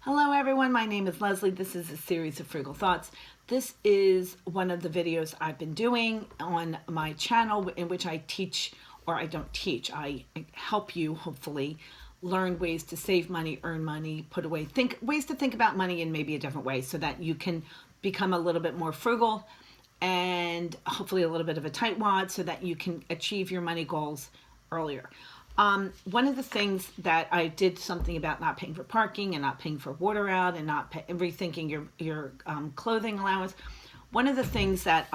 Hello everyone, my name is Leslie. This is a series of Frugal Thoughts. This is one of the videos I've been doing on my channel in which I teach, or I don't teach, I help you hopefully learn ways to save money, earn money, put away, ways to think about money in maybe a different way so that you can become a little bit more frugal and hopefully a little bit of a tightwad so that you can achieve your money goals earlier. One of the things that I did something about not paying for parking and not paying for water out and not rethinking your clothing allowance. One of the things that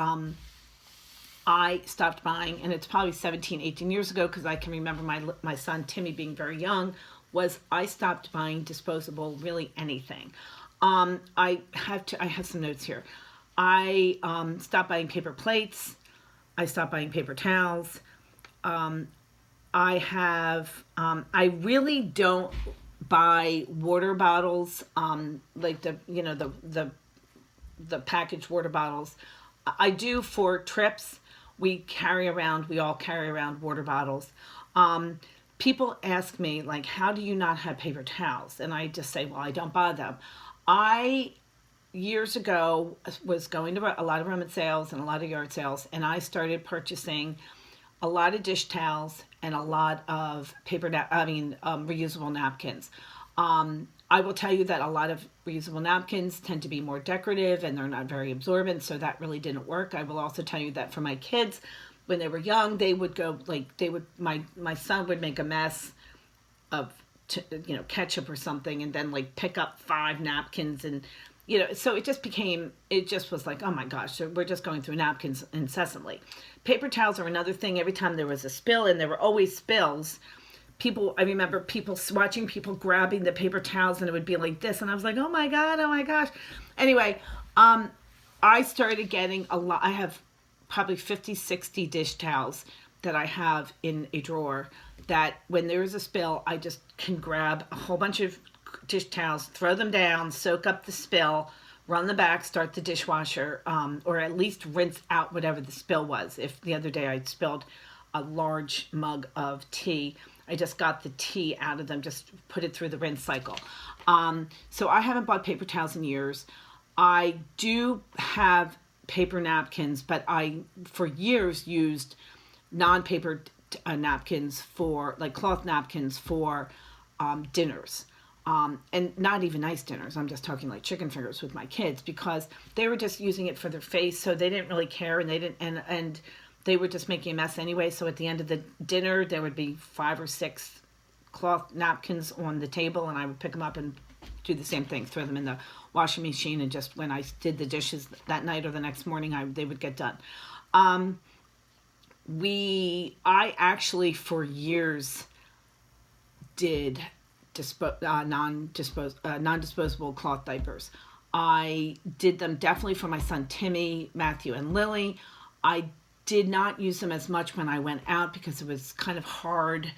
I stopped buying, and it's probably 17, 18 years ago because I can remember my son Timmy being very young, was I stopped buying disposable, really anything. I have some notes here. I stopped buying paper plates. I stopped buying paper towels. I really don't buy water bottles, like the packaged water bottles. I do for trips. We all carry around water bottles. People ask me, like, how do you not have paper towels? And I just say, well, I don't buy them. Years ago, was going to a lot of rummage sales and a lot of yard sales, and I started purchasing a lot of dish towels and a lot of reusable napkins. I will tell you that a lot of reusable napkins tend to be more decorative and they're not very absorbent, so that really didn't work. I will also tell you that for my kids, when they were young, my son would make a mess of ketchup or something and then pick up 5 napkins and so it just was like, oh my gosh, so we're just going through napkins incessantly. Paper towels are another thing. Every time there was a spill, and there were always spills, I remember watching people grabbing the paper towels, and it would be like this, and I was like, oh my God, oh my gosh. Anyway, I started getting a lot. I have probably 50, 60 dish towels that I have in a drawer that when there is a spill, I just can grab a whole bunch of dish towels, throw them down, soak up the spill, run the back, start the dishwasher, or at least rinse out whatever the spill was. If the other day I spilled a large mug of tea, I just got the tea out of them, just put it through the rinse cycle. So I haven't bought paper towels in years. I do have paper napkins, but I, for years, used non-paper napkins for, cloth napkins for dinners. And not even nice dinners. I'm just talking like chicken fingers with my kids because they were just using it for their face, so they didn't really care, and they were just making a mess anyway. So at the end of the dinner, there would be 5 or 6 cloth napkins on the table, and I would pick them up and do the same thing, throw them in the washing machine, and just when I did the dishes that night or the next morning, they would get done. I actually for years did non-disposable cloth diapers. I did them definitely for my son Timmy, Matthew, and Lily. I did not use them as much when I went out because it was kind of hard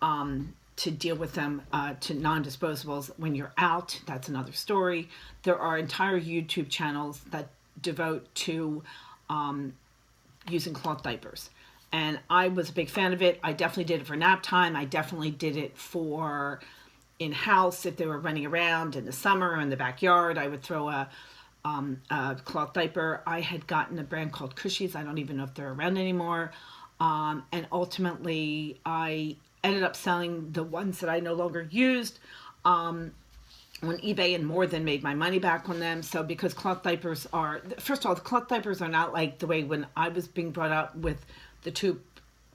to deal with them, to non-disposables when you're out. That's another story. There are entire YouTube channels that devote to using cloth diapers. And I was a big fan of it. I definitely did it for nap time. I definitely did it for in-house. If they were running around in the summer or in the backyard, I would throw a cloth diaper. I had gotten a brand called Cushies. I don't even know if they're around anymore. And ultimately, I ended up selling the ones that I no longer used on eBay and more than made my money back on them. So because cloth diapers are, first of all, the cloth diapers are not like the way when I was being brought up with the 2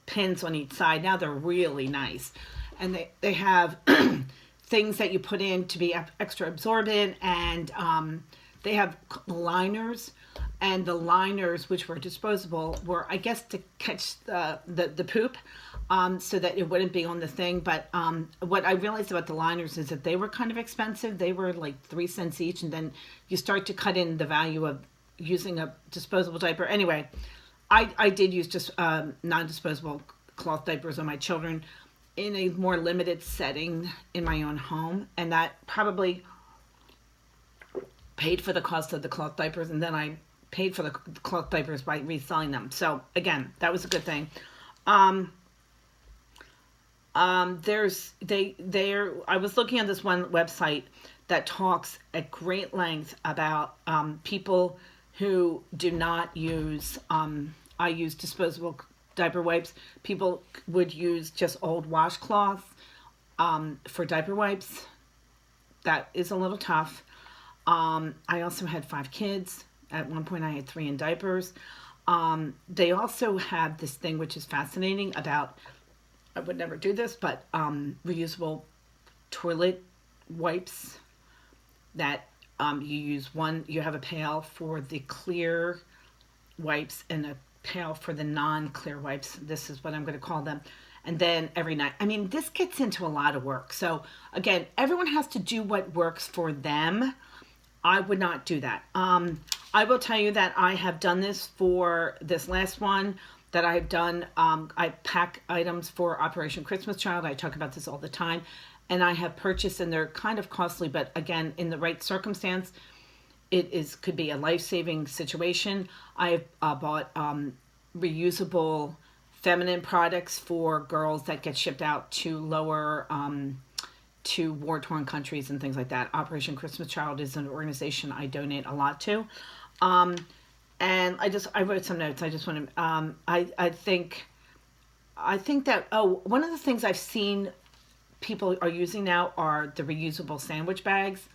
pins on each side. Now they're really nice. And they have things that you put in to be extra absorbent, and they have liners, and the liners, which were disposable, were, I guess, to catch the poop, so that it wouldn't be on the thing. But what I realized about the liners is that they were kind of expensive. They were like 3 cents each, and then you start to cut in the value of using a disposable diaper. Anyway, I did use just non-disposable cloth diapers on my children in a more limited setting in my own home, and that probably paid for the cost of the cloth diapers, and then I paid for the cloth diapers by reselling them. So again, that was a good thing. I was looking at this one website that talks at great length about people who do not use, I use disposable diaper wipes. People would use just old washcloths for diaper wipes. That is a little tough. I also had 5 kids. At one point I had 3 in diapers. They also have this thing which is fascinating about, I would never do this, but reusable toilet wipes that you use one, you have a pail for the clear wipes and a pail for the non-clear wipes. This is what I'm going to call them. And then every night, I mean, this gets into a lot of work. So again, everyone has to do what works for them. I would not do that. I will tell you that I have done this for this last one that I've done. I pack items for Operation Christmas Child. I talk about this all the time. And I have purchased, and they're kind of costly, but again, in the right circumstance, could be a life-saving situation. I've bought reusable feminine products for girls that get shipped out to to war-torn countries and things like that. Operation Christmas Child is an organization I donate a lot to. And I wrote some notes. I just want to, I think that, one of the things I've seen people are using now are the reusable sandwich bags.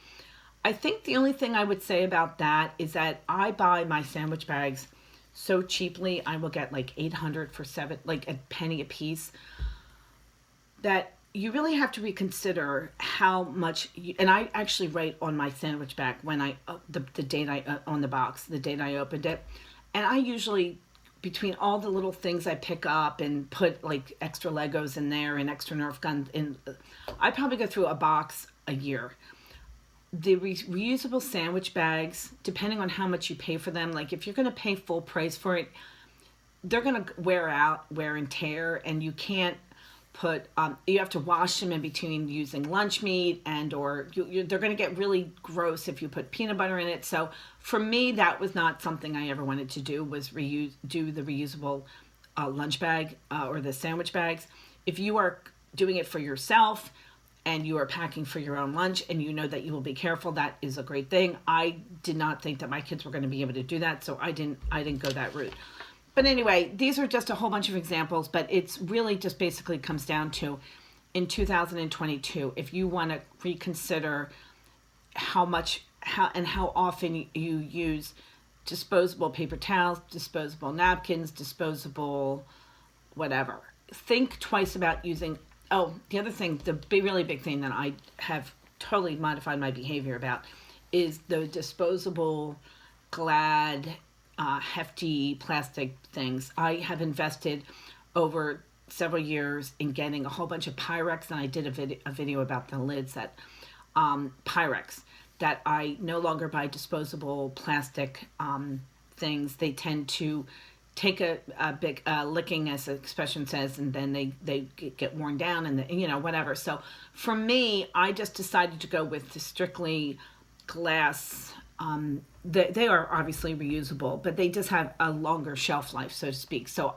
I think the only thing I would say about that is that I buy my sandwich bags so cheaply. I will get like 800 for like a penny a piece, that you really have to reconsider how much and I actually write on my sandwich bag when the date on the box, the date I opened it. And I usually, between all the little things I pick up and put like extra Legos in there and extra Nerf guns in, I probably go through a box a year. The reusable sandwich bags, depending on how much you pay for them, like if you're going to pay full price for it, they're going to wear and tear, and you can't put, you have to wash them in between using lunch meat, and or they're going to get really gross if you put peanut butter in it. So for me, that was not something I ever wanted to do, was do the reusable lunch bag or the sandwich bags. If you are doing it for yourself and you are packing for your own lunch and you know that you will be careful, that is a great thing. I did not think that my kids were going to be able to do that, so I didn't go that route. But anyway, these are just a whole bunch of examples, but it's really just basically comes down to, in 2022, if you want to reconsider how often you use disposable paper towels, disposable napkins, disposable whatever. Think twice about using, the other thing, the really big thing that I have totally modified my behavior about is the disposable Glad hefty plastic things. I have invested over several years in getting a whole bunch of Pyrex, and I did a video about the lids that Pyrex, that I no longer buy disposable plastic things. They tend to take a big licking, as the expression says, and then they get worn down and whatever. So for me, I just decided to go with the strictly glass. They are obviously reusable, but they just have a longer shelf life, so to speak. So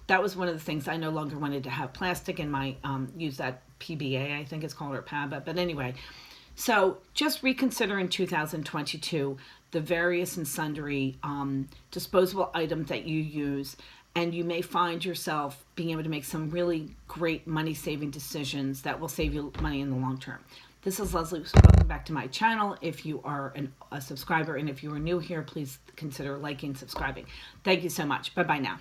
that was one of the things. I no longer wanted to have plastic in my, use that PBA, I think it's called, or PABA. But anyway, so just reconsider in 2022 the various and sundry disposable items that you use, and you may find yourself being able to make some really great money-saving decisions that will save you money in the long term. This is Leslie. Welcome back to my channel. If you are a subscriber, and if you are new here, please consider liking, subscribing. Thank you so much. Bye-bye now.